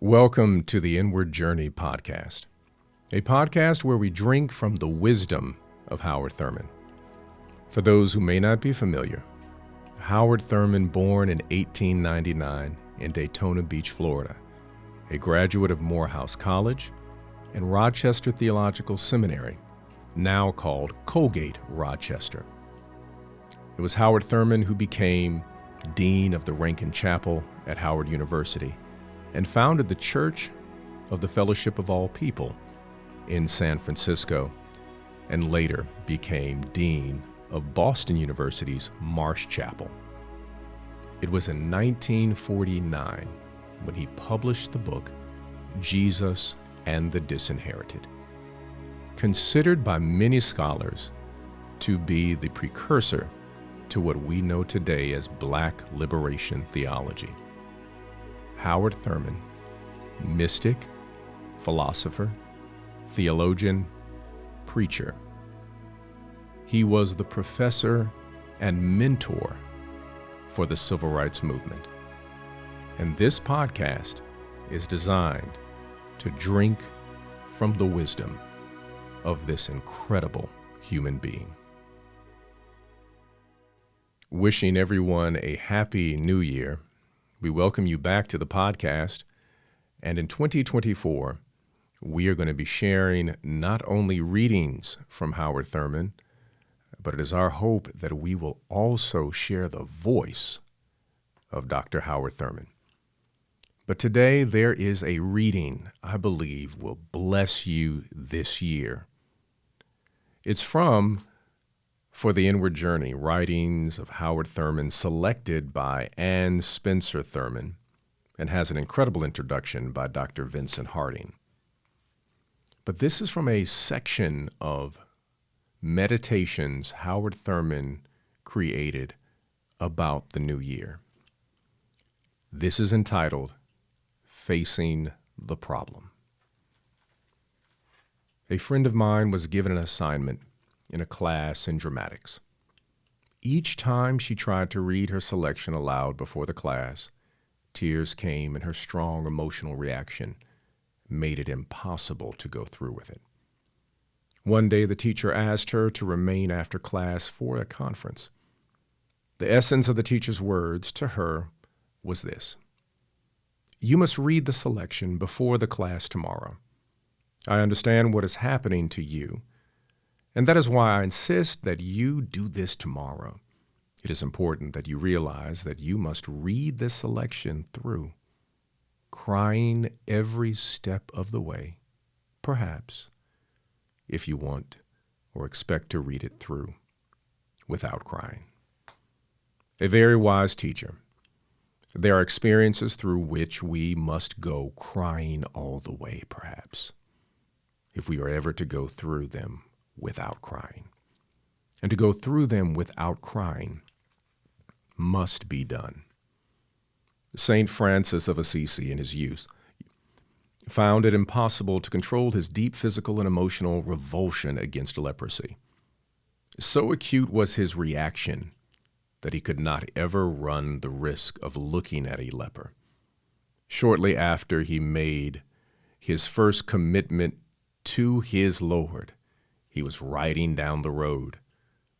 Welcome to the Inward Journey podcast, a podcast where we drink from the wisdom of Howard Thurman. For those who may not be familiar, Howard Thurman, born in 1899 in Daytona Beach, Florida, a graduate of Morehouse College and Rochester Theological Seminary, now called Colgate Rochester. It was Howard Thurman who became Dean of the Rankin Chapel at Howard University and founded the Church of the Fellowship of All People in San Francisco, and later became Dean of Boston University's Marsh Chapel. It was in 1949 when he published the book Jesus and the Disinherited, considered by many scholars to be the precursor to what we know today as Black liberation theology. Howard Thurman, mystic, philosopher, theologian, preacher. He was the professor and mentor for the civil rights movement. And this podcast is designed to drink from the wisdom of this incredible human being. Wishing everyone a happy new year. We welcome you back to the podcast, and in 2024, we are going to be sharing not only readings from Howard Thurman, but it is our hope that we will also share the voice of Dr. Howard Thurman. But today, there is a reading I believe will bless you this year. It's from For the Inward Journey, writings of Howard Thurman selected by Anne Spencer Thurman, and has an incredible introduction by Dr. Vincent Harding. But this is from a section of meditations Howard Thurman created about the new year. This is entitled, Facing the Problem. A friend of mine was given an assignment in a class in dramatics. Each time she tried to read her selection aloud before the class, tears came and her strong emotional reaction made it impossible to go through with it. One day the teacher asked her to remain after class for a conference. The essence of the teacher's words to her was this: "You must read the selection before the class tomorrow. I understand what is happening to you, and that is why I insist that you do this tomorrow. It is important that you realize that you must read this selection through, crying every step of the way, perhaps, if you want or expect to read it through without crying." A very wise teacher. There are experiences through which we must go crying all the way, perhaps, if we are ever to go through them without crying. And to go through them without crying must be done. St. Francis of Assisi in his youth found it impossible to control his deep physical and emotional revulsion against leprosy. So acute was his reaction that he could not ever run the risk of looking at a leper. Shortly after he made his first commitment to his Lord, he was riding down the road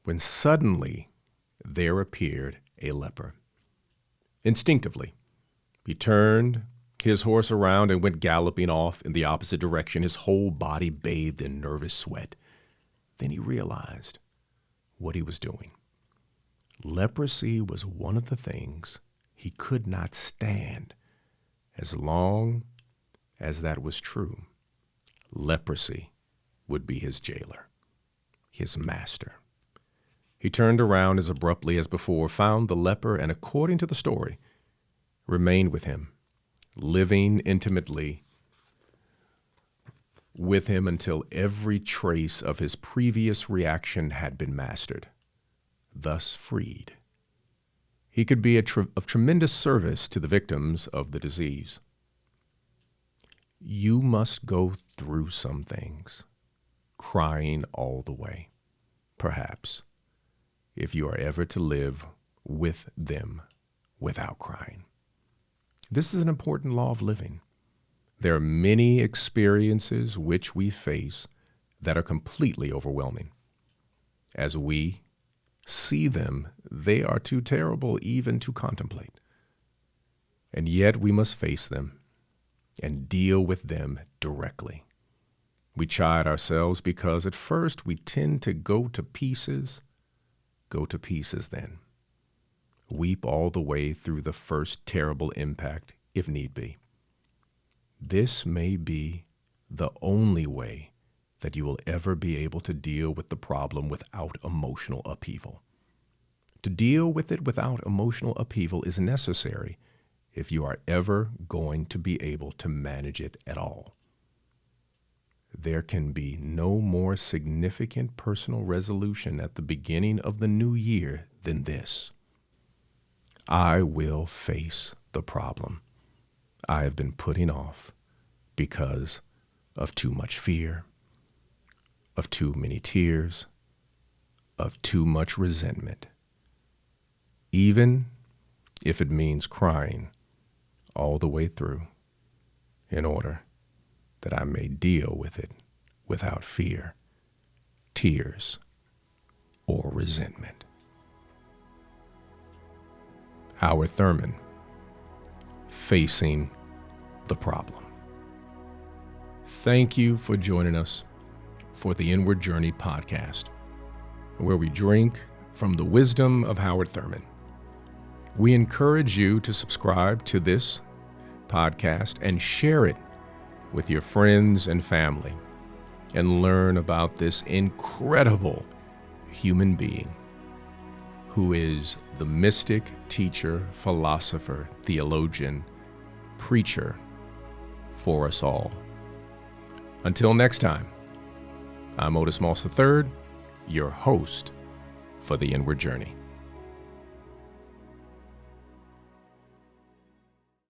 when suddenly there appeared a leper. Instinctively, he turned his horse around and went galloping off in the opposite direction, his whole body bathed in nervous sweat. Then he realized what he was doing. Leprosy was one of the things he could not stand. As long as that was true, leprosy would be his jailer, his master. He turned around as abruptly as before, found the leper, and according to the story, remained with him, living intimately with him until every trace of his previous reaction had been mastered. Thus freed, he could be of tremendous service to the victims of the disease. You must go through some things, crying all the way, perhaps, if you are ever to live with them without crying. This is an important law of living. There are many experiences which we face that are completely overwhelming. As we see them, they are too terrible even to contemplate. And yet we must face them and deal with them directly. We chide ourselves because at first we tend to go to pieces then. Weep all the way through the first terrible impact if need be. This may be the only way that you will ever be able to deal with the problem without emotional upheaval. To deal with it without emotional upheaval is necessary if you are ever going to be able to manage it at all. There can be no more significant personal resolution at the beginning of the new year than this. I will face the problem I have been putting off because of too much fear, of too many tears, of too much resentment, even if it means crying all the way through, in order that I may deal with it without fear, tears, or resentment. Howard Thurman, Facing the Problem. Thank you for joining us for the Inward Journey podcast, where we drink from the wisdom of Howard Thurman. We encourage you to subscribe to this podcast and share it with your friends and family and learn about this incredible human being who is the mystic, teacher, philosopher, theologian, preacher for us all. Until next time, I'm Otis Moss III, your host for the Inward Journey.